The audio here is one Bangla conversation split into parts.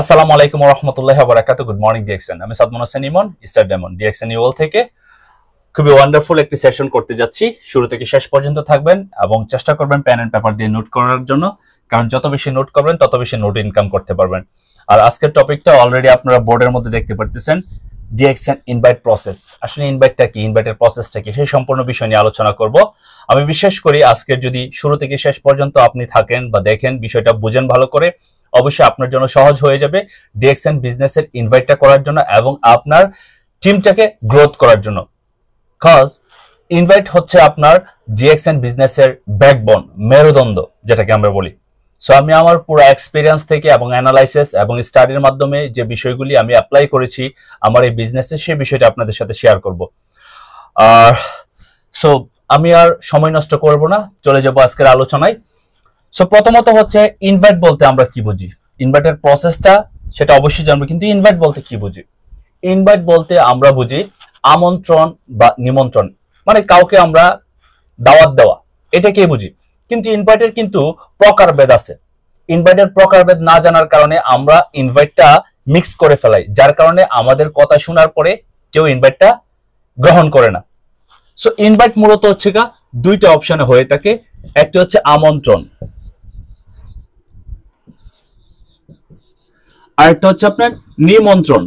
আসসালামু আলাইকুম ওয়া রাহমাতুল্লাহি ওয়া বারাকাতুহু। Good morning DXN. আমি Sadman Hossain Emon, star diamond DXN UL থেকে খুবই ওয়ান্ডারফুল একটি সেশন করতে যাচ্ছি। শুরু থেকে শেষ পর্যন্ত থাকবেন এবং চেষ্টা করবেন পেন এন্ড পেপার দিয়ে নোট করার জন্য, কারণ যত বেশি নোট করবেন তত বেশি নোট ইনকাম করতে পারবেন। আর আজকের টপিকটা অলরেডি আপনারা বোর্ডের মধ্যে দেখতে পারতেছেন, ডিএক্সএন ইনভাইট প্রসেস। আসলে ইনভাইটটা কি, ইনভাইটের প্রসেসটা কি, সেই সম্পূর্ণ বিষয় নিয়ে আলোচনা করব। আমি বিশ্বাস করি আজকের যদি শুরু থেকে শেষ পর্যন্ত আপনি থাকেন বা দেখেন, বিষয়টা বুঝেন ভালো করে, অবশ্যই আপনার জন্য সহজ হয়ে যাবে ডিএক্সএন বিজনেসের ইনভাইটটা করার জন্য এবং আপনার টিমটাকে গ্রোথ করার জন্য। কজ ইনভাইট হচ্ছে আপনার ডিএক্সএন বিজনেসের ব্যাকবোন, মেরুদণ্ড যেটাকে আমরা বলি। সো আমি আমার পুরো এক্সপিরিয়েন্স থেকে এবং অ্যানালাইসিস এবং স্টাডির মাধ্যমে যে বিষয়গুলি আমি অ্যাপ্লাই করেছি আমার এই বিজনেসে, সেই বিষয়টা আপনাদের সাথে শেয়ার করব। আর সো আমি আর সময় নষ্ট করব না, চলে যাব আজকের আলোচনায়। সো প্রথমত হচ্ছে ইনভাইট বলতে আমরা কি বুঝি, ইনভাইটের প্রসেসটা সেটা অবশ্যই জানবো, কিন্তু ইনভাইট বলতে কি বুঝি? ইনভাইট বলতে আমরা বুঝি আমন্ত্রণ বা নিমন্ত্রণ, মানে কাউকে আমরা দাওয়াত দেওয়া, এটাকে বুঝি। কিন্তু ইনভাইটের কিন্তু প্রকারভেদ আছে। ইনভাইটের প্রকারভেদ না জানার কারণে আমরা ইনভাইটটা মিক্স করে ফেলাই, যার কারণে আমাদের কথা শোনার পরে কেউ ইনভাইটটা গ্রহণ করে না। সো ইনভাইট মূলত হচ্ছে দুইটা অপশনে হয়ে থাকে, একটা হচ্ছে আমন্ত্রণ, আরেকটা হচ্ছে আপনার নিমন্ত্রণ।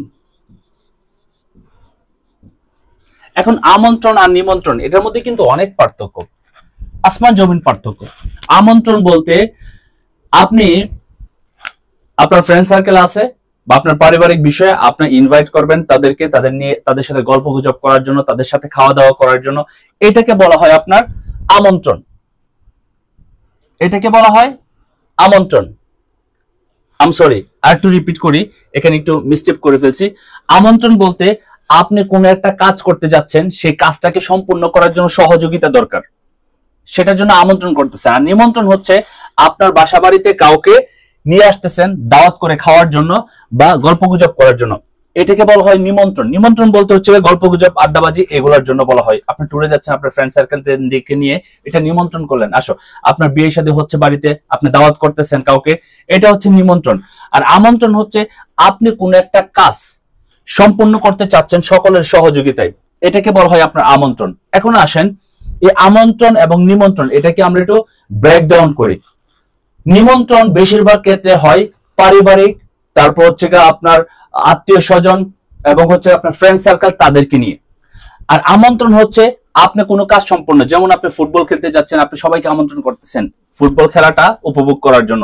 এখন আমন্ত্রণ আর নিমন্ত্রণ এটার মধ্যে কিন্তু অনেক পার্থক্য, আসমান জমিন পার্থক্য। আমন্ত্রণ বলতে আপনি আপনার ফ্রেন্ড সার্কেল আছে বা আপনার পারিবারিক বিষয়ে আপনি ইনভাইট করবেন তাদেরকে, তাদের সাথে গল্প গুজব করার জন্য, তাদের সাথে খাওয়া দাওয়া করার জন্য, এটাকে বলা হয় আপনার আমন্ত্রণ। এটাকে বলা হয় আমন্ত্রণ। সরি, আর একটু রিপিট করি, এখানে একটু মিস্টেক করে ফেলছি। আমন্ত্রণ বলতে আপনি কোন একটা কাজ করতে যাচ্ছেন, সেই কাজটাকে সম্পূর্ণ করার জন্য সহযোগিতা দরকার, সেটার জন্য আমন্ত্রণ করতেছেন। আর নিমন্ত্রণ হচ্ছে আপনার বাসা বাড়িতে কাউকে নিয়ে আসতেছেন দাওয়াত করে খাওয়ার জন্য বা গল্পগুজব করার জন্য, এটাকে বলা হয় নিমন্ত্রণ। নিমন্ত্রণ বলতে হচ্ছে গল্পগুজব, আড্ডাবাজি, এগুলোর জন্য বলা হয়। আপনি ট্যুরে যাচ্ছেন আপনার ফ্রেন্ড সার্কেলকে নিয়ে, এটা নিমন্ত্রণ করলেন, আসো। আপনার বিয়ে শাদী হচ্ছে বাড়িতে, আপনি দাওয়াত করতেছেন কাউকে, এটা হচ্ছে নিমন্ত্রণ। আর আমন্ত্রণ হচ্ছে আপনি কোন একটা কাজ সম্পূর্ণ করতে চাচ্ছেন সকলের সহযোগিতায়, এটাকে বলা হয় আপনার আমন্ত্রণ। এখন আসেন এই আমন্ত্রণ এবং নিমন্ত্রণ এটাকে আমরা একটু ব্রেকডাউন করি। নিমন্ত্রণ বেশিরভাগ ক্ষেত্রে হয় পারিবারিক, তারপর হচ্ছে আপনার আত্মীয় স্বজন এবং হচ্ছে আপনার ফ্রেন্ড সার্কেল, তাদেরকে নিয়ে। আর আমন্ত্রণ হচ্ছে আপনি কোনো কাজ সম্পূর্ণ, যেমন আপনি ফুটবল খেলতে যাচ্ছেন, আপনি সবাইকে আমন্ত্রণ করতেছেন ফুটবল খেলাটা উপভোগ করার জন্য,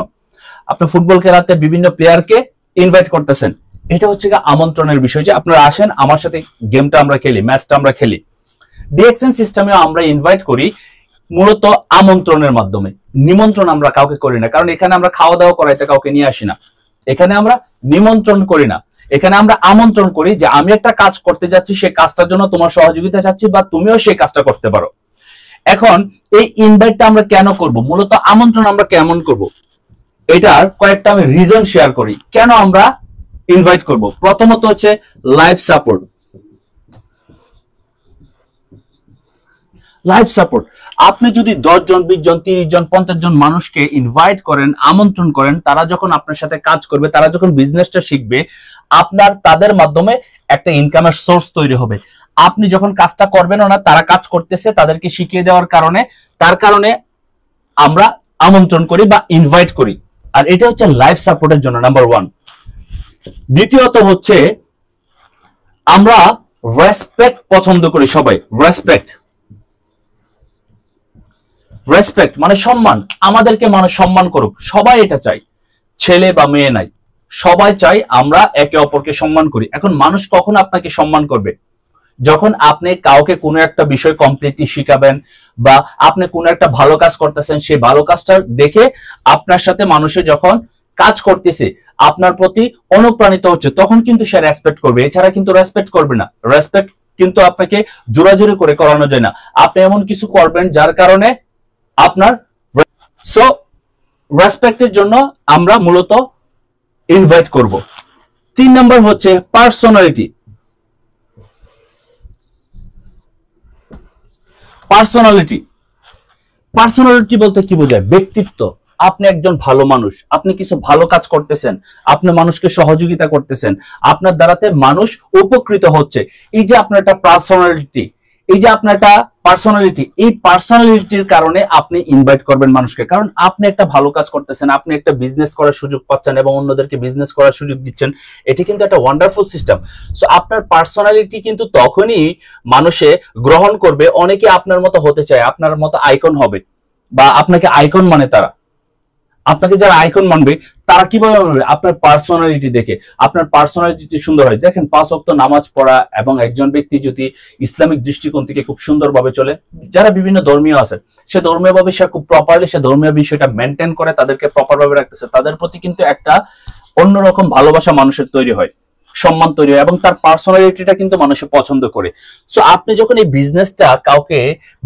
আপনি ফুটবল খেলাতে বিভিন্ন প্লেয়ারকে ইনভাইট করতেছেন, এটা হচ্ছে আমন্ত্রণের বিষয়, যে আপনারা আসেন আমার সাথে গেমটা আমরা খেলি, ম্যাচটা আমরা খেলি। ডিএক্সএন সিস্টেমে আমরা ইনভাইট করি মূলত আমন্ত্রণের মাধ্যমে, নিমন্ত্রণ আমরা কাউকে করি না, কারণ এখানে আমরা খাওয়া দাওয়া করাইতে কাউকে নিয়ে আসি না, এখানে আমরা নিমন্ত্রণ করি না, এখানে আমরা আমন্ত্রণ করি যে আমি একটা কাজ করতে যাচ্ছি, সেই কাজটার জন্য তোমার সহযোগিতা চাচ্ছি বা তুমিও সেই কাজটা করতে পারো। এখন এই ইনভাইটটা আমরা কেন করব, মূলত আমন্ত্রণ আমরা কেমন করব, এটার কয়েকটা আমি রিজন শেয়ার করি কেন আমরা ইনভাইট করব। প্রথমত হচ্ছে লাইফ সাপোর্ট। লাইফ সাপোর্ট, আপনি যদি 10 জন, 20 জন, 30 জন, 50 জন মানুষকে ইনভাইট করেন, আমন্ত্রণ করেন, তারা যখন আপনার সাথে কাজ করবে, তারা যখন বিজনেসটা শিখবে, আপনার তাদের মাধ্যমে একটা ইনকামের সোর্স তৈরি হবে। আপনি যখন কাজটা করবেন না, তারা কাজ করতেছে, তাদেরকে শিখিয়ে দেওয়ার কারণে, তার কারণে আমরা আমন্ত্রণ করি বা ইনভাইট করি। আর এটা হচ্ছে লাইফ সাপোর্টের জন্য নাম্বার 1। দ্বিতীয়ত হচ্ছে আমরা রেসপেক্ট পছন্দ করি সবাই। রেসপেক্ট মানে সম্মান, আমাদেরকে মানুষ সম্মান করুক, সবাই এটা চাই, ছেলে বা মেয়ে নাই, সবাই চাই আমরা একে অপরকে সম্মান করি। এখন মানুষ কখন আপনাকে সম্মান করবে, যখন আপনি কাউকে কোনো একটা বিষয় কমপ্লিটলি শিখাবেন বা আপনি কোনো একটা ভালো কাজ করতেছেন, সেই ভালো কাজটা দেখে আপনার সাথে মানুষে যখন কাজ করতেছে, আপনার প্রতি অনুপ্রাণিত হচ্ছে, তখন কিন্তু সে রেসপেক্ট করবে, এছাড়া কিন্তু রেসপেক্ট করবে না। রেসপেক্ট কিন্তু আপনাকে জোরাজুরি করে করানো যায় না, আপনি এমন কিছু করবেন যার কারণে আপনার। সো রেসপেক্টের জন্য আমরা মূলত ইনভাইট করব। 3 নাম্বার হচ্ছে পার্সোনালিটি। পার্সোনালিটি বলতে কি বোঝায়? ব্যক্তিত্ব। আপনি একজন ভালো মানুষ, আপনি কিছু ভালো কাজ করতেছেন, আপনি মানুষকে সহযোগিতা করতেছেন, আপনার দ্বারাতে মানুষ উপকৃত হচ্ছে। এই যে আপনার একটা পার্সোনালিটি, এই যে আপনার একটা পার্সোনালিটি, এই পার্সোনালিটির কারণে আপনি ইনভাইট করবেন মানুষকে, কারণ আপনি একটা ভালো কাজ করতেছেন, আপনি একটা বিজনেস করার সুযোগ পাচ্ছেন এবং অন্যদেরকে বিজনেস করার সুযোগ দিচ্ছেন। এটি কিন্তু একটা ওয়ান্ডারফুল সিস্টেম। সো আপনার পার্সোনালিটি কিন্তু তখনই মানুষে গ্রহণ করবে, অনেকে আপনার মতো হতে চায়, আপনার মতো আইকন হবে, বা আপনাকে আইকন মানে তারা, আপনাকে যারা আইকন মানবে তারা কিভাবে মানবে? আপনার পার্সোনালিটি দেখে। আপনার পার্সোনালিটি সুন্দর হয়, দেখেন 5 ওয়াক্ত নামাজ পড়া এবং একজন ব্যক্তি যদি ইসলামিক দৃষ্টিকোণ থেকে খুব সুন্দরভাবে চলে, যারা বিভিন্ন ধর্মীয় আছে, সে ধর্মীয় ভাবে সে খুব প্রপারলি সে ধর্মীয় বিষয়টা মেনটেন করে, তাদেরকে প্রপার ভাবে রাখতেছে, তাদের প্রতি কিন্তু একটা অন্যরকম ভালোবাসা মানুষের তৈরি হয়, সম্মান তৈরি হয় এবং তার পার্সোনালিটিটা কিন্তু মানুষে পছন্দ করে। সো আপনি যখন এই বিজনেসটা কাউকে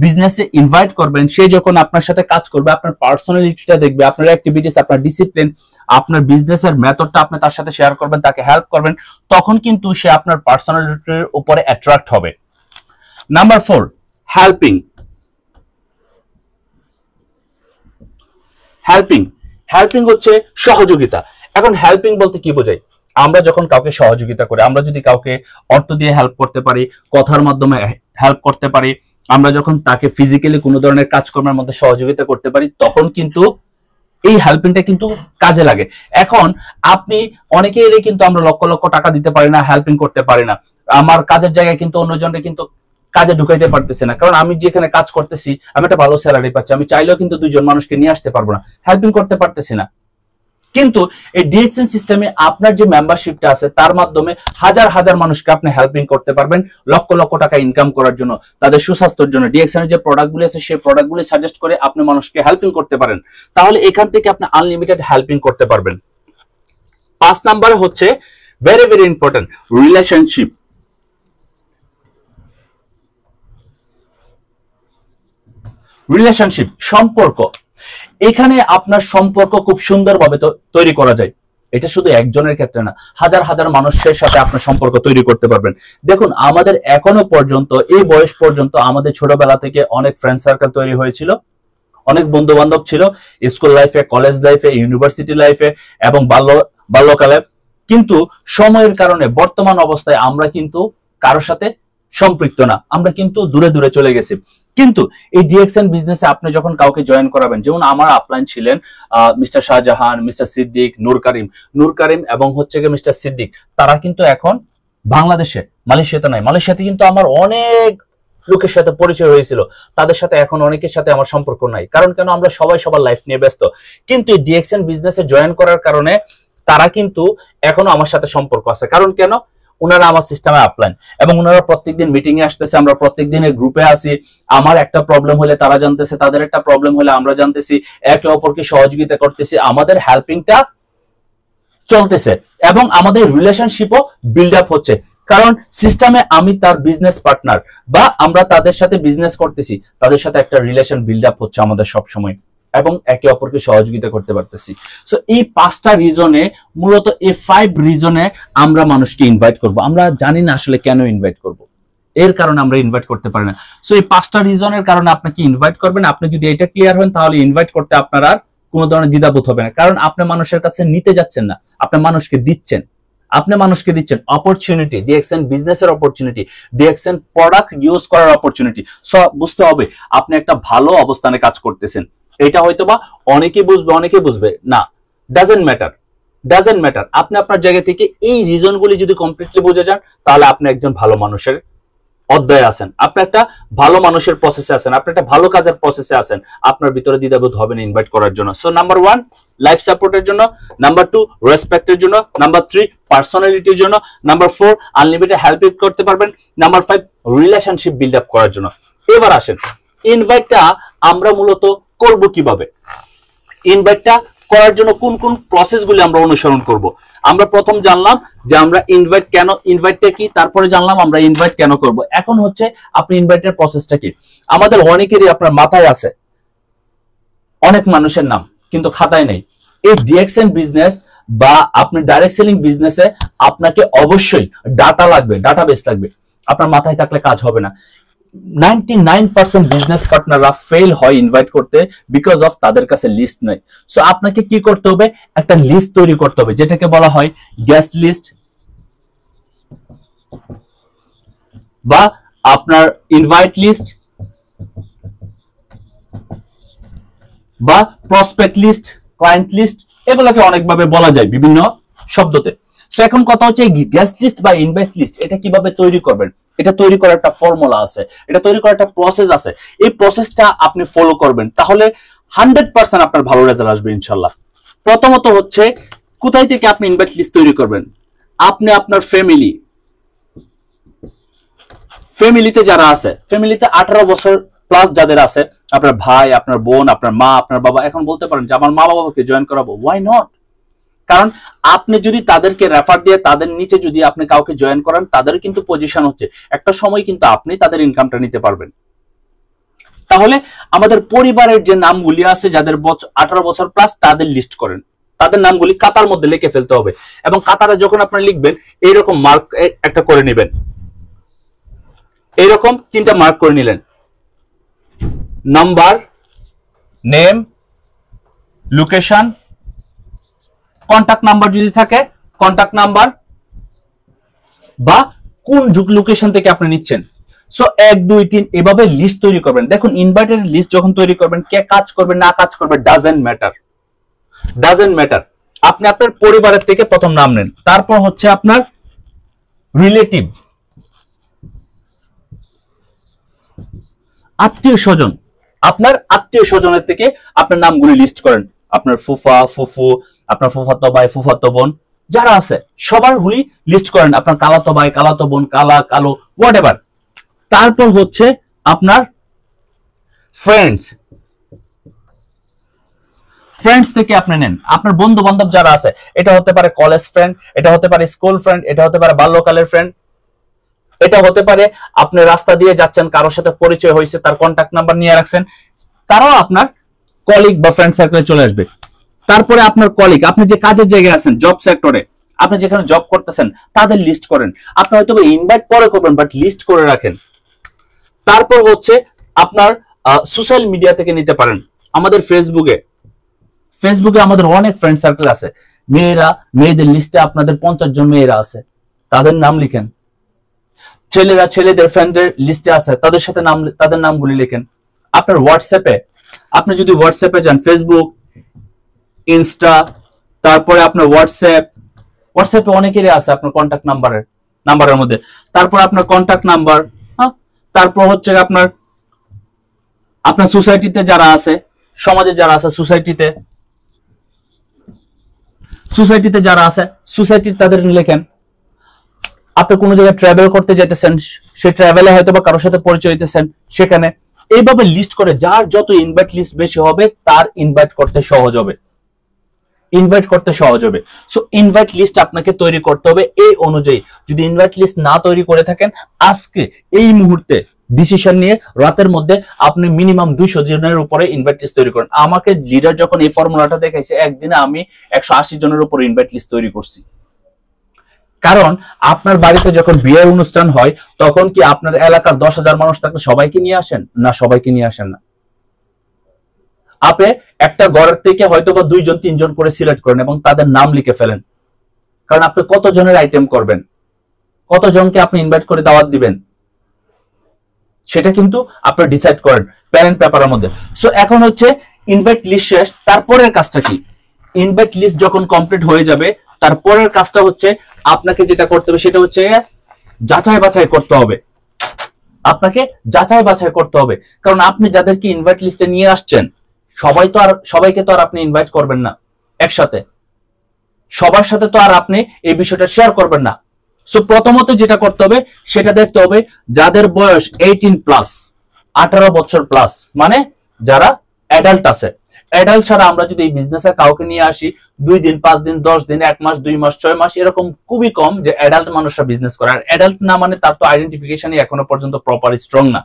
বিজনেসে ইনভাইট করবেন, সে যখন আপনার সাথে কাজ করবে, আপনার পার্সোনালিটিটা দেখবে, আপনার অ্যাক্টিভিটিস, আপনার ডিসিপ্লিন, আপনার বিজনেসের মেথডটা আপনি তার সাথে শেয়ার করবেন, তাকে হেল্প করবেন, তখন কিন্তু সে আপনার পার্সোনালিটির উপরে অ্যাট্রাক্ট হবে। Number 4, helping. হেল্পিং হেল্পিং হচ্ছে সহযোগিতা। এখন হেল্পিং বলতে কি বোঝায়? আমরা যখন কাউকে সহযোগিতা করি, আমরা যদি কাউকে অর্থ দিয়ে হেল্প করতে পারি, কথার মাধ্যমে হেল্প করতে পারি, আমরা যখন তাকে ফিজিক্যালি কোনো ধরনের কাজকর্মের মধ্যে সহযোগিতা করতে পারি, তখন কিন্তু এই হেল্পিংটা কিন্তু কাজে লাগে। এখন আপনি অনেকেরই কিন্তু আমরা লক্ষ লক্ষ টাকা দিতে পারি না, হেল্পিং করতে পারি না। আমার কাজের জায়গায় কিন্তু অন্যজনকে কিন্তু কাজে ঢুকাইতে পারতেছি না, কারণ আমি যেখানে কাজ করতেছি আমি একটা ভালো স্যালারি পাচ্ছি, আমি চাইলেও কিন্তু 2 জন মানুষকে নিয়ে আসতে পারবো না, হেল্পিং করতে পারতেছি না। কিন্তু এই ডিএক্সএন সিস্টেমে আপনার যে মেম্বারশিপটা আছে তার মাধ্যমে হাজার হাজার মানুষকে আপনি হেল্পিং করতে পারবেন লক্ষ লক্ষ টাকা ইনকাম করার জন্য, তাদের সুস্বাস্থ্যের জন্য। ডিএক্সএন এর যে প্রোডাক্টগুলি আছে সেই প্রোডাক্টগুলি সাজেস্ট করে আপনি মানুষকে হেল্পিং করতে পারেন, তাহলে এখান থেকে আপনি আনলিমিটেড হেল্পিং করতে পারবেন। 5 নাম্বারে হচ্ছে very very important, relationship. Relationship সম্পর্ক, এখানে আপনার সম্পর্ক খুব সুন্দরভাবে তৈরি করা যায়। এটা শুধু একজনের ক্ষেত্রে না, হাজার হাজার মানুষের সাথে আপনার সম্পর্ক তৈরি করতে পারবেন। দেখুন, আমাদের এখনো পর্যন্ত এই বয়স পর্যন্ত আমাদের ছোটবেলা থেকে অনেক ফ্রেন্ড সার্কেল তৈরি হয়েছিল, অনেক বন্ধু বান্ধব ছিল স্কুল লাইফে, কলেজ লাইফে, ইউনিভার্সিটি লাইফে এবং বাল্যকালে। কিন্তু সময়ের কারণে বর্তমান অবস্থায় আমরা কিন্তু কারোর সাথে সম্পৃক্ত না, আমরা কিন্তু দূরে দূরে চলে গেছি। কিন্তু এই ডিএক্সএন বিজনেসে আপনি যখন কাউকে জয়েন করাবেন, যেমন আমার আপলাইন ছিলেন মিস্টার শাহজাহান, মিস্টার সিদ্দিক, নূর কারিম এবং হচ্ছে গিয়ে মিস্টার সিদ্দিক, তারা কিন্তু এখন বাংলাদেশে, মালয়েশিয়াতে নাই, মালয়েশিয়াতে কিন্তু আমার অনেক লোকের সাথে পরিচয় হয়েছিল, তাদের সাথে এখন অনেকের সাথে আমার সম্পর্ক নাই। কারণ কেন? আমরা সবাই সবার লাইফ নিয়ে ব্যস্ত। কিন্তু এই ডিএক্সএন বিজনেসে জয়েন করার কারণে তারা কিন্তু এখনো আমার সাথে সম্পর্ক আছে। কারণ কেন? ওনারা আমার সিস্টেমে আপলাইন এবং ওনারা প্রত্যেকদিন মিটিং এ আসতেছে, আমরা প্রত্যেকদিনের গ্রুপে আসি। আমার একটা প্রবলেম হলে তারা জানতেছে, তাদের একটা প্রবলেম হলে আমরা জানতেছি, একে অপরকে সহযোগিতা করতেছি, আমাদের হেল্পিংটা চলতেছে এবং আমাদের রিলেশনশিপও বিল্ড আপ হচ্ছে। কারণ সিস্টেমে আমি তার বিজনেস পার্টনার বা আমরা তাদের সাথে বিজনেস করতেছি, তাদের সাথে একটা রিলেশন বিল্ড আপ হচ্ছে আমাদের সব সময় এবং একে অপরকে সহযোগিতা করতে পারতেছি। সো এই 5টা রিজনে, মূলত এই 5 রিজনে আমরা মানুষকে ইনভাইট করব। আমরা জানি না আসলে কেন ইনভাইট করব, এর কারণে আমরা ইনভাইট করতে পারি না। সো এই 5টা রিজনের কারণে আপনাকে ইনভাইট করবেন। আপনি যদি এটা ক্লিয়ার হন, তাহলে ইনভাইট করতে আপনার আর কোনো ধরনের দ্বিধাবোধ হবে না, কারণ আপনি মানুষের কাছে নিতে যাচ্ছেন না, আপনি মানুষকে দিচ্ছেন। আপনি মানুষকে দিচ্ছেন অপরচুনিটি, ডিএক্সএন বিজনেসের অপরচুনিটি, ডিএক্সএন প্রোডাক্ট ইউজ করার অপরচুনিটি। সো বুঝতে হবে আপনি একটা ভালো অবস্থানে কাজ করতেছেন। এটা হয়তোবা অনেকে বুঝবে না, ডাজেন্ট ম্যাটার। আপনি আপনার জায়গা থেকে এই রিজনগুলি যদি কমপ্লিটলি বুঝে যান, তাহলে আপনি একজন ভালো মানুষের অধ্যায়ে আছেন, আপনি একটা ভালো মানুষের প্রসেসে আছেন, আপনি একটা ভালো কাজের প্রসেসে আছেন। আপনার ভিতরে দ্বিধাবোধ হবে না ইনভাইট করার জন্য। সো নাম্বার 1 লাইফ সাপোর্টের জন্য, নাম্বার 2 রেসপেক্টের জন্য, নাম্বার 3 পার্সোনালিটির জন্য, নাম্বার 4 আনলিমিটেড হেল্প করতে পারবেন, নাম্বার 5 রিলেশনশিপ বিল্ড আপ করার জন্য। এবার আসেন, ইনভাইটটা আমরা মূলত করব কিভাবে? ইনভাইটটা করার জন্য কোন কোন প্রসেসগুলি আমরা অনুসরণ করব? আমরা প্রথম জানলাম যে আমরা ইনভাইটটা কি, তারপরে জানলাম আমরা ইনভাইট কেন করব। এখন হচ্ছে আপনি ইনভাইটের প্রসেসটা কি। আমাদের অনেকেরই আপনার মাথায় আছে অনেক মানুষের নাম, কিন্তু খাতায় নেই। এই ডিএক্সএন বিজনেস বা আপনি ডাইরেক্ট সেলিং বিজনেসে আপনাকে অবশ্যই ডাটা লাগবে, ডাটাবেস লাগবে। আপনার মাথায় থাকলে কাজ হবে না। 99% বিজনেস পার্টনাররা ফেল হয় ইনভাইট করতে বিকজ অফ তাদের কাছে লিস্ট নেই। সো আপনাকে কি করতে হবে, একটা লিস্ট তৈরি করতে হবে যেটাকে বলা হয় গেস্ট লিস্ট বা আপনার ইনভাইট লিস্ট বা প্রসপেক্ট লিস্ট, ক্লায়েন্ট লিস্ট, এগুলোকে অনেকভাবে বলা যায় বিভিন্ন শব্দতে। সো এখন কথা হচ্ছে গেস্ট লিস্ট বা ইনভাইট লিস্ট এটা কিভাবে তৈরি করবেন, এটা তৈরি করার একটা ফর্মুলা আছে, এটা তৈরি করার একটা প্রসেস আছে। এই প্রসেসটা আপনি ফলো করবেন তাহলে 100% আপনার ভালো রেজাল্ট আসবে ইনশাল্লাহ। প্রথমত হচ্ছে কোথায় থেকে আপনি ইনভাইট লিস্ট তৈরি করবেন, আপনি আপনার ফ্যামিলিতে যারা আছে, ফ্যামিলিতে 18 বছর প্লাস যাদের আছে, আপনার ভাই, আপনার বোন, আপনার মা, আপনার বাবা, এখন বলতে পারেন যে আমার মা বাবাকে জয়েন করাবো, ওয়াই নট? কারণ আপনি যদি তাদেরকে রেফার দিয়ে তাদের নিচে যদি আপনি কাউকে জয়েন করান, তাদের কিন্তু পজিশন হচ্ছে একটা সময় কিন্তু আপনি তাদের ইনকামটা নিতে পারবেন। তাহলে আমাদের পরিবারের যে নামগুলি আছে যাদের 18 বছর প্লাস, তাদের লিস্ট করেন, তাদের নামগুলি কাতার মধ্যে লিখে ফেলতে হবে। এবং কাতারে যখন আপনারা লিখবেন এইরকম মার্ক একটা করে নেবেন, এইরকম 3টা মার্ক করে নিলেন, number, name, location, contact number যদি থাকে কন্টাক্ট নাম্বার বা কোন লোকেশন থেকে আপনি নিচ্ছেন। সো 1 2 3 এভাবে লিস্ট তৈরি করবেন। দেখুন ইনভাইটেড লিস্ট যখন তৈরি করবেন, কে কাজ করবে না কাজ করবে ডাজেন্ট ম্যাটার। আপনি আপনার পরিবারের থেকে প্রথম নাম নেন, তারপর হচ্ছে আপনার রিলেটিভ, আত্মীয় স্বজন, আপনার আত্মীয় স্বজনের থেকে আপনার নামগুলি লিস্ট করেন। আপনার ফুফা, ফুফু, আপনার ফুফাতো ভাই, ফুফাতো বোন যারা আছে সবার গুলি লিস্ট করেন, আপনার কালাতো ভাই, কালাতো বোন, কালা, কালো, হোয়াট এভার। তারপর হচ্ছে আপনার ফ্রেন্ডস থেকে আপনি নেন, আপনার বন্ধু বান্ধব যারা আছে, এটা হতে পারে কলেজ ফ্রেন্ড, এটা হতে পারে স্কুল ফ্রেন্ড, এটা হতে পারে বাল্যকালের ফ্রেন্ড, এটা হতে পারে আপনি রাস্তা দিয়ে যাচ্ছেন, কারোর সাথে পরিচয় হয়েছে, তার কন্টাক্ট নাম্বার নিয়ে রাখছেন, তারাও আপনার কলিগ বা ফ্রেন্ড সার্কেলে চলে আসবে। তারপরে আপনার কলিগ, আপনি যে কাজের জায়গায় আছেন, জব সেক্টরে আপনি যেখানে জব করতেছেন, তাদের লিস্ট করেন। আপনি হয়তো ইনভাইট পরে করবেন বাট লিস্ট করে রাখেন। তারপর হচ্ছে আপনার সোশ্যাল মিডিয়া থেকে নিতে পারেন। আমাদের ফেসবুকে আমাদের অনেক ফ্রেন্ড সার্কেল আছে, মেয়েদের লিস্টে আপনাদের 50 জন মেয়েরা আছে, তাদের নাম লিখেন। ছেলেরা ছেলেদের ফ্রেন্ডের লিস্টে আছে, তাদের সাথে তাদের নামগুলি লিখেন। আপনার হোয়াটসঅ্যাপে, আপনি যদি হোয়াটসঅ্যাপে যান, ফেসবুক, ইনস্টা, তারপরে আপনার হোয়াটসঅ্যাপে অনেকেরই আছে আপনার কন্টাক্ট নাম্বারের মধ্যে। তারপর আপনার কন্টাক্ট নাম্বার, তারপর হচ্ছে আপনার সোসাইটিতে যারা আছে, সমাজে যারা আছে, সোসাইটিতে যারা আছে, সোসাইটির তাদের লেখেন। আপনি কোনো জায়গায় ট্রাভেল করতে যেতেছেন, সেই ট্রাভেলে হয়তো বা কারোর সাথে পরিচয় হইতেছেন, সেখানে এইভাবে লিস্ট করে যার যত ইনভাইট লিস্ট বেশি হবে তার ইনভাইট করতে সহজ হবে। সো ইনভাইট লিস্ট আপনাকে তৈরি করতে হবে এই অনুযায়ী। যদি ইনভাইট লিস্ট না তৈরি করে থাকেন, আজকে এই মুহূর্তে ডিসিশন নিয়ে রাতের মধ্যে আপনি মিনিমাম 200 জনের উপরে ইনভাইট লিস্ট তৈরি করেন। আমাকে লিডার যখন এই ফর্মুলাটা দেখাইছে, একদিনে আমি 180 জনের উপরে ইনভাইট লিস্ট তৈরি করছি। কারণ আপনার বাড়িতে যখন বিয়ের অনুষ্ঠান হয়, তখন কি আপনার এলাকার 10,000 মানুষ থাকলে সবাইকে নিয়ে আসেন না? সবাইকে নিয়ে আসেন না। আপনি একটা ঘরের থেকে হয়তো বা 2 জন 3 জন করে সিলেক্ট করেন এবং তাদের নাম লিখে ফেলেন। কারণ আপনি কত জনের আইটেম করবেন, কত জনকে আপনি ইনভাইট করে দাওয়াত দিবেন, সেটা কিন্তু আপনি ডিসাইড করেন প্যারেন্ট পেপারের মধ্যে। সো এখন হচ্ছে ইনভাইট লিস্ট শেষ, তারপরের কাজটা কি? ইনভাইট লিস্ট যখন কমপ্লিট হয়ে যাবে, তারপরের কাজটা হচ্ছে আপনাকে যেটা করতে হবে সেটা হচ্ছে যাচাই বাছাই করতে হবে। আপনাকে যাচাই বাছাই করতে হবে, কারণ আপনি যাদেরকে ইনভাইট লিস্টে নিয়ে আসছেন, সবাইকে তো আর আপনি ইনভাইট করবেন না একসাথে, সবার সাথে তো আর আপনি এই বিষয়টা শেয়ার করবেন না। সো প্রথমত যেটা করতে হবে সেটা দেখতে হবে যাদের বয়স 18 প্লাস, 18 বছর প্লাস, মানে যারা অ্যাডাল্ট আছে। অ্যাডাল্ট ছাড়া আমরা যদি এই বিজনেসে কাউকে নিয়ে আসি, 2 দিন, 5 দিন, 10 দিন, 1 মাস, 2 মাস, 6 মাস, এরকম খুবই কম যে অ্যাডাল্ট মানুষরা বিজনেস করে। আর অ্যাডাল্ট না মানে তার তো আইডেন্টিফিকেশনই এখনো পর্যন্ত প্রপারলি স্ট্রং না,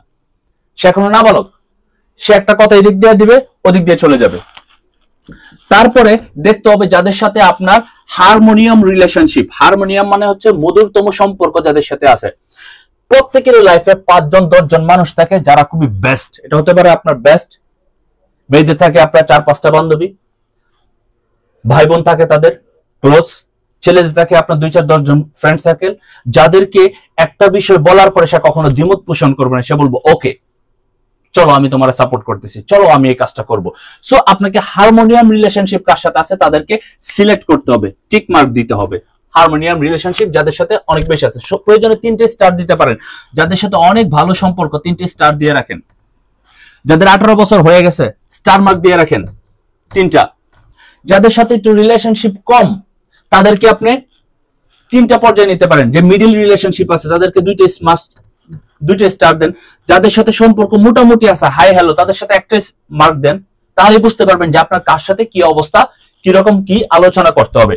সে এখনো নাবালক। সে একটা কথা এদিক দিয়ে দিবে, ওদিক দিয়ে চলে যাবে। তারপরে দেখতে হবে যাদের সাথে আপনার হারমোনিয়াম রিলেশনশিপ। হারমোনিয়াম মানে হচ্ছে মধুরতম সম্পর্ক যাদের সাথে আছে। প্রত্যেকের লাইফে 5 জন 10 জন মানুষ থাকে যারা খুবই বেস্ট। এটা হতে পারে আপনার বেস্ট, মেয়েদের থাকে আপনার 4-5টা বান্ধবী, ভাই বোন থাকে তাদের ক্লোজ, ছেলেদের থাকে আপনার 2-4-10 জন ফ্রেন্ড সার্কেল, যাদেরকে একটা বিষয় বলার পরে সে কখনো দ্বিমত পোষণ করবে না, সে বলবো ওকে চলো আমি তোমার সাপোর্ট করতেছি, চলো আমি এই কাজটা করব। সো আপনাকে হারমোনিয়াম রিলেশনশিপ কার সাথে আছে তাদেরকে সিলেক্ট করতে হবে, টিক মার্ক দিতে হবে। হারমোনিয়াম রিলেশনশিপ যাদের সাথে অনেক বেশি আছে, প্রয়োজনে 3টে স্টার দিতে পারেন। যাদের সাথে অনেক ভালো সম্পর্ক 3টে স্টার দিয়ে রাখেন। যাদের 18 বছর হয়ে গেছে স্টার মার্ক দিয়ে রাখেন 3টা। যাদের সাথে একটু রিলেশনশিপ কম তাদেরকে আপনি 3টা পর্যায়ে নিতে পারেন। যে মিডিল রিলেশনশিপ আছে তাদেরকে 2টা স্টার দেন। যাদের সাথে সম্পর্ক মোটামুটি আছে হাই হ্যালো তাদের সাথে 1টা মার্ক দেন। তাহলে বুঝতে পারবেন যে আপনার কার সাথে কি অবস্থা, কিরকম কি আলোচনা করতে হবে।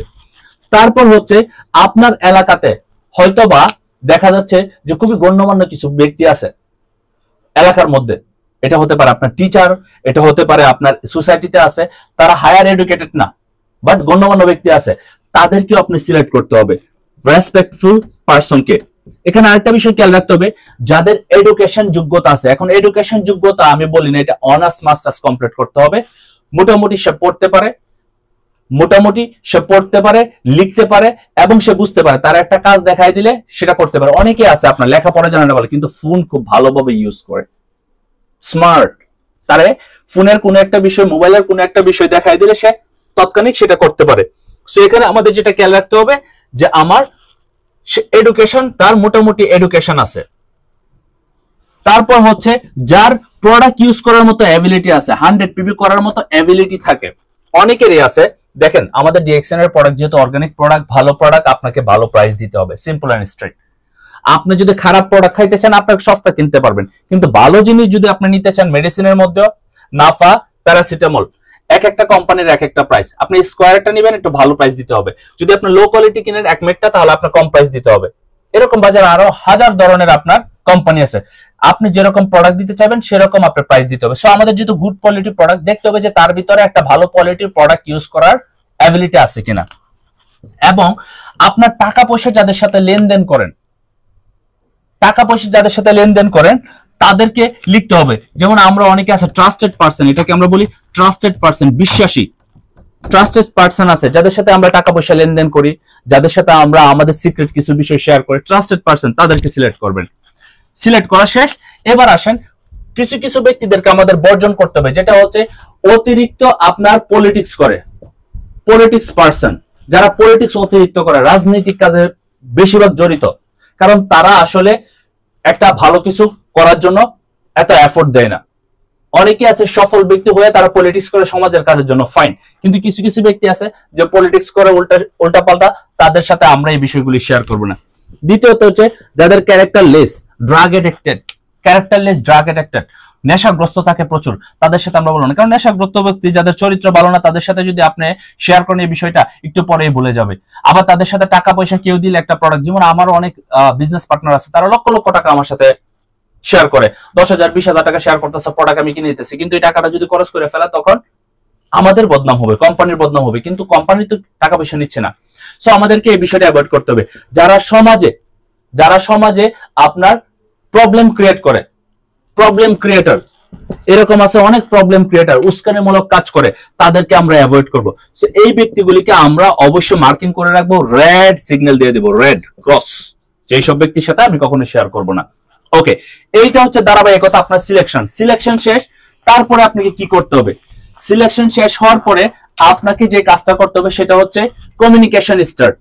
তারপর হচ্ছে আপনার এলাকাতে হয়তোবা দেখা যাচ্ছে যে খুবই গণ্যমান্য কিছু ব্যক্তি আছে এলাকার মধ্যে, এটা হতে পারে আপনার টিচার, এটা হতে পারে আপনার সোসাইটিতে আছে, তারা হায়ার এডুকেটেড না বাট গণ্যমান্য ব্যক্তি আছে, তাদেরকেও আপনি সিলেক্ট করতে হবে রেসপেক্টফুল পারসনকে। এখানে আরেকটা বিষয় খেয়াল রাখতে হবে, যাদের এডুকেশন যোগ্যতা আছে। এখন এডুকেশন যোগ্যতা আমি বলি না, এটা অনার্স মাস্টার্স কমপ্লিট করতে হবে। মোটামুটি সে পড়তে পারে, লিখতে পারে এবং সে বুঝতে পারে, তার একটা কাজ দেখাই দিলে সেটা করতে পারে। অনেকে আছে আপনার লেখাপড়া জানে না বলে কিন্তু ফোন খুব ভালোভাবে ইউজ করে, স্মার্ট, তারে ফোনের কোনো একটা বিষয়, মোবাইলের কোনো একটা বিষয় দেখাই দিলে সে তৎক্ষণিক সেটা করতে পারে। সো এখানে আমাদের যেটা খেয়াল রাখতে হবে যে আমার এডুকেশন, তার মোটামুটি এডুকেশন আছে। তারপর হচ্ছে যার প্রোডাক্ট ইউজ করার মতো অ্যাবিলিটি আছে, 100 পিপি করার মতো অ্যাবিলিটি থাকে, অনেকেরই আছে। দেখেন আমাদের ডিএক্সএন এর প্রোডাক্ট যেহেতু অর্গানিক প্রোডাক্ট, ভালো প্রোডাক্ট, আপনাকে ভালো প্রাইস দিতে হবে, সিম্পল এন্ড স্ট্রেট। আপনি যদি খারাপ প্রোডাক্ট খাইতে চান আপনাকে সস্তা কিনতে পারবেন, কিন্তু ভালো জিনিস যদি আপনি নিতে চান, মেডিসিনের মধ্যে নাফা, প্যারাসিটামল, এক একটা কোম্পানির এক একটা প্রাইস। আপনি স্কোয়ারটা নেবেন একটু ভালো প্রাইস দিতে হবে, যদি আপনি লো কোয়ালিটি কিনেন 1 মেটটা তাহলে আপনার কম প্রাইস দিতে হবে। এরকম বাজারে আরো হাজার ধরনের আপনার কোম্পানি আছে, আপনি যেরকম প্রোডাক্ট দিতে চাইবেন সেরকম আপনার প্রাইস দিতে হবে। সো আমাদের যেহেতু গুড কোয়ালিটির প্রোডাক্ট, দেখতে হবে যে তার ভিতরে একটা ভালো কোয়ালিটির প্রোডাক্ট ইউজ করার অ্যাবিলিটি আছে কিনা। এবং আপনার টাকা পয়সা যাদের সাথে লেনদেন করেন তাদেরকে লিখতে হবে। যেমন আমরা অনেকে আছে ট্রাস্টেড পারসন, এটাকে আমরা বলি ট্রাস্টেড পারসন, বিশ্বাসী ট্রাস্টেড পারসন আছে যাদের সাথে আমরা টাকা পয়সা লেনদেন করি, যাদের সাথে আমরা আমাদের সিক্রেট কিছু বিষয় শেয়ার করি, ট্রাস্টেড পারসন, তাদেরকে সিলেক্ট করবেন। সিলেক্ট করা শেষ। এবার আসেন কিছু কিছু ব্যক্তিদেরকে আমাদের বর্জন করতে হবে, যেটা হচ্ছে অতিরিক্ত আপনার পলিটিক্স পারসন, যারা পলিটিক্স অতিরিক্ত করে, রাজনৈতিক কাজে বেশিরভাগ জড়িত, কারণ তারা আসলে একটা ভালো কিছু করার জন্য এত এফোর্ট দেয় না। অনেকে আছে সফল ব্যক্তি হয়ে তারা পলিটিক্স করে সমাজের কাজের জন্য, ফাইন, কিন্তু কিছু কিছু ব্যক্তি আছে যে পলিটিক্স করে উল্টা পাল্টা, তাদের সাথে আমরা এই বিষয়গুলি শেয়ার করব না। দ্বিতীয়ত হচ্ছে যাদের ক্যারেক্টারলেস ড্রাগ অ্যাডিক্টেড, নেশাগ্রস্ত থাকে প্রচুর, তাদের সাথে আমরা বলবো না, কারণ নেশাগ্রস্ত ব্যক্তি যাদের চরিত্র ভালো না তাদের সাথে যদি আপনি শেয়ার করেন এই বিষয়টা একটু পরেই ভুলে যাবে। আবার তাদের সাথে টাকা পয়সা কেউ দিলে একটা প্রোডাক্ট, যেমন আমারও অনেক বিজনেস পার্টনার আছে, তারা লক্ষ লক্ষ টাকা আমার সাথে শেয়ার করে, 10,000 20,000 টাকা শেয়ার করতেছে, প্রোডাক্ট আমি কিনে নিতেছি, কিন্তু এই টাকাটা যদি খরচ করে ফেলা তখন আমাদের বদনাম হবে, কোম্পানির বদনাম হবে, কিন্তু কোম্পানি তো টাকা পয়সা নিচ্ছে না। সো আমাদেরকে এই বিষয়টা অ্যাভয়েড করতে হবে। যারা সমাজে আপনার প্রবলেম ক্রিয়েটর, এরকম আছে অনেক প্রবলেম ক্রিয়েটর, উস্কানিমূলক কাজ করে, তাদেরকে আমরা অ্যাভয়েড করব। সো এই ব্যক্তিগুলিকে আমরা অবশ্যই মার্কিং করে রাখবো, রেড সিগন্যাল দিয়ে দেব, রেড ক্রস, যেই সব ব্যক্তির সাথে আমি কখনো শেয়ার করব না। ওকে, এইটা হচ্ছে ধারাবাহিকতা। আপনার সিলেকশন শেষ। তারপরে আপনাকে কি করতে হবে? সিলেকশন শেষ হওয়ার পরে আপনাকে যে কাজটা করতে হবে সেটা হচ্ছে কমিউনিকেশন স্টার্ট।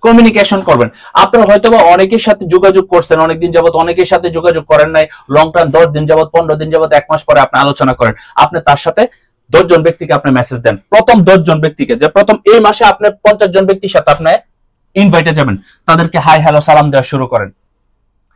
কমিউনিকেশন করবেন। আপনারা হয়তোবা অনেকের সাথে যোগাযোগ করছেন অনেকদিন যাবত, অনেকের সাথে যোগাযোগ করেন নাই লং টার্ম, 10 দিন যাবত, 15 দিন যাবত, 1 মাস পরে আপনি আলোচনা করেন, আপনি তার সাথে 10 জন ব্যক্তিকে আপনি মেসেজ দেন। প্রথম 10 জন ব্যক্তিকে, যে প্রথম এই মাসে আপনি 50 জন ব্যক্তির সাথে আপনি ইনভাইটে যাবেন, তাদেরকে হাই হ্যালো সালাম দেওয়া শুরু করেন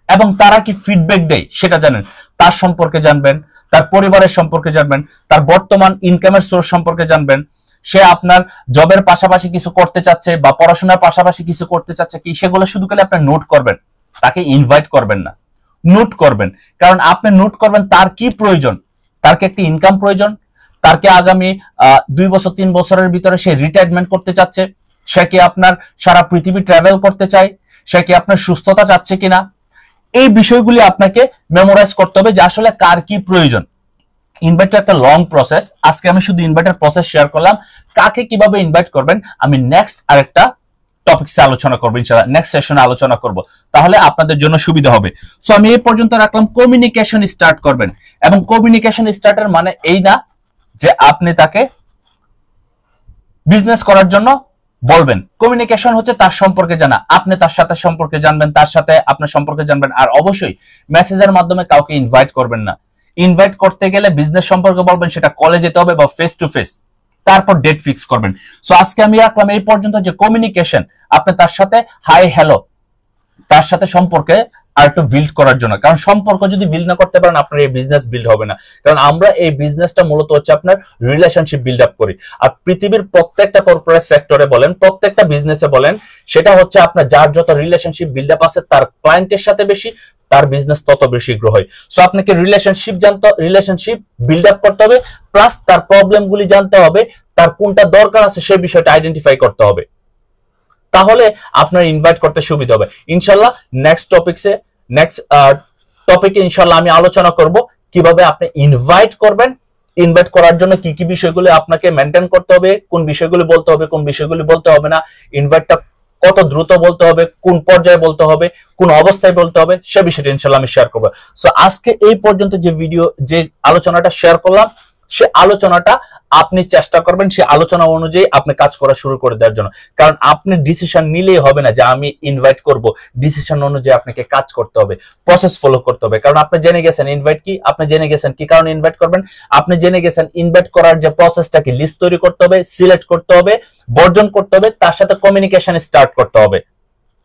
এবং তারা কি ফিডব্যাক দেয় সেটা জানেন। তার সম্পর্কে জানবেন, তার পরিবারের সম্পর্কে জানবেন, তার বর্তমান ইনকামের সোর্স সম্পর্কে জানবেন, সে আপনার জবের পাশাপাশি কিছু করতে চাচ্ছে বা পড়াশোনার পাশাপাশি কিছু করতে চাচ্ছে কি, সেগুলো শুধু খালি আপনি নোট করবেন, তাকে ইনভাইট করবেন না, নোট করবেন। কারণ আপনি নোট করবেন তার কি প্রয়োজন, তার কি একটি ইনকাম প্রয়োজন, তার কি আগামী 2 বছর 3 বছরের ভিতরে সে রিটায়ারমেন্ট করতে চাচ্ছে, সে কি আপনার সারা পৃথিবী ট্রাভেল করতে চায়, সে কি আপনার সুস্থতা চাচ্ছে কিনা, এই বিষয়গুলি আপনাকে মেমোরাইজ করতে হবে যে আসলে কার কি প্রয়োজন। ইনভাইট একটা লং প্রসেস, আজকে আমি শুধু ইনভাইটের প্রসেস শেয়ার করলাম। কাকে কিভাবে ইনভাইট করবেন আমি নেক্সট আরেকটা টপিকসে আলোচনা করবো, ইনশাআল্লাহ নেক্সট সেশনে আলোচনা করব, তাহলে আপনাদের জন্য সুবিধা হবে। সো আমি এই পর্যন্ত রাখলাম কমিউনিকেশন স্টার্ট করবেন, এবং কমিউনিকেশন স্টার্টের মানে এই না যে আপনি তাকে বিজনেস করার জন্য বলবেন। কমিউনিকেশন হচ্ছে তার সম্পর্কে জানা, আপনি তার সাথে সম্পর্কে জানবেন, তার সাথে আপনার সম্পর্কে জানবেন। আর অবশ্যই মেসেজের মাধ্যমে কাউকে ইনভাইট করবেন না। ইনভাইট করতে গেলে বিজনেস সম্পর্কে বলবেন, সেটা কলে যেতে হবে বা ফেস টু ফেস, তারপর ডেট ফিক্স করবেন। সো আজকে আমি রাখলাম এই পর্যন্ত যে কমিউনিকেশন, আপনি তার সাথে হাই হ্যালো, তার সাথে সম্পর্কে আর একটু বিল্ড করার জন্য। কারণ সম্পর্ক যদি বিল্ড না করতে পারেন আপনার এই বিজনেস বিল্ড হবে না। কারণ আমরা এই বিজনেসটা মূলত হচ্ছে আপনার রিলেশনশিপ বিল্ড আপ করি। আর পৃথিবীর প্রত্যেকটা কর্পোরেট সেক্টরে বলেন, প্রত্যেকটা বিজনেসে বলেন, সেটা হচ্ছে আপনার যার যত রিলেশনশিপ বিল্ড আপ আছে তার ক্লায়েন্টের সাথে বেশি, তার বিজনেস তত বেশি গ্রো হয়। সো আপনাকে রিলেশনশিপ বিল্ড আপ করতে হবে, প্লাস তার প্রবলেমগুলি জানতে হবে, তার কোনটা দরকার আছে সেই বিষয়টা আইডেন্টিফাই করতে হবে, তাহলে আপনার ইনভাইট করতে সুবিধা হবে। ইনশাআল্লাহ নেক্সট টপিকে ইনশাআল্লাহ আমি আলোচনা করব কিভাবে আপনি ইনভাইট করবেন, ইনভাইট করার জন্য কি কি বিষয়গুলো আপনাকে মেনটেন করতে হবে, কোন বিষয়গুলো বলতে হবে, কোন বিষয়গুলো বলতে হবে না, ইনভাইটটা কত দ্রুত বলতে হবে, কোন পর্যায়ে বলতে হবে, কোন অবস্থায় বলতে হবে, সে বিষয়টা ইনশাআল্লাহ আমি শেয়ার করব। সো আজকে এই পর্যন্ত যে আলোচনাটা শেয়ার করলাম, সে আলোচনাটা আপনি চেষ্টা করবেন সে আলোচনা অনুযায়ী আপনি কাজ করা শুরু করে দেওয়ার জন্য। কারণ আপনি ডিসিশন নিলেই হবে না যে আমি ইনভাইট করব, ডিসিশন অনুযায়ী আপনাকে কাজ করতে হবে, প্রসেস ফলো করতে হবে। কারণ আপনি জেনে গেছেন ইনভাইট কি, আপনি জেনে গেছেন কি কারণে ইনভাইট করবেন, আপনি জেনে গেছেন ইনভাইট করার যে প্রসেসটা কি, লিস্ট তৈরি করতে হবে, সিলেক্ট করতে হবে, বর্জন করতে হবে, তার সাথে কমিউনিকেশন স্টার্ট করতে হবে,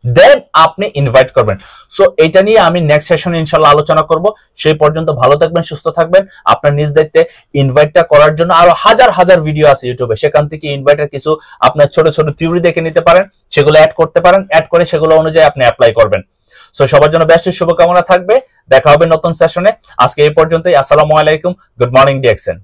দেন আপনি ইনভাইট করবেন। সো এটা নিয়ে আমি নেক্সট সেশনে ইনশাআল্লাহ আলোচনা করব। সেই পর্যন্ত ভালো থাকবেন, সুস্থ থাকবেন। আপনার নিজ দায়িত্বে ইনভাইটটা করার জন্য আরো হাজার হাজার ভিডিও আছে ইউটিউবে, সেখান থেকে ইনভাইটের কিছু আপনার ছোট ছোট থিওরি দেখে নিতে পারেন, সেগুলো অ্যাড করতে পারেন, অ্যাড করে সেগুলো অনুযায়ী আপনি অ্যাপ্লাই করবেন। সো সবার জন্য বেস্ট শুভকামনা থাকবে, দেখা হবে নতুন সেশনে। আজকে এই পর্যন্তই। আসসালামু আলাইকুম, গুড মর্নিং ডিএক্সএন।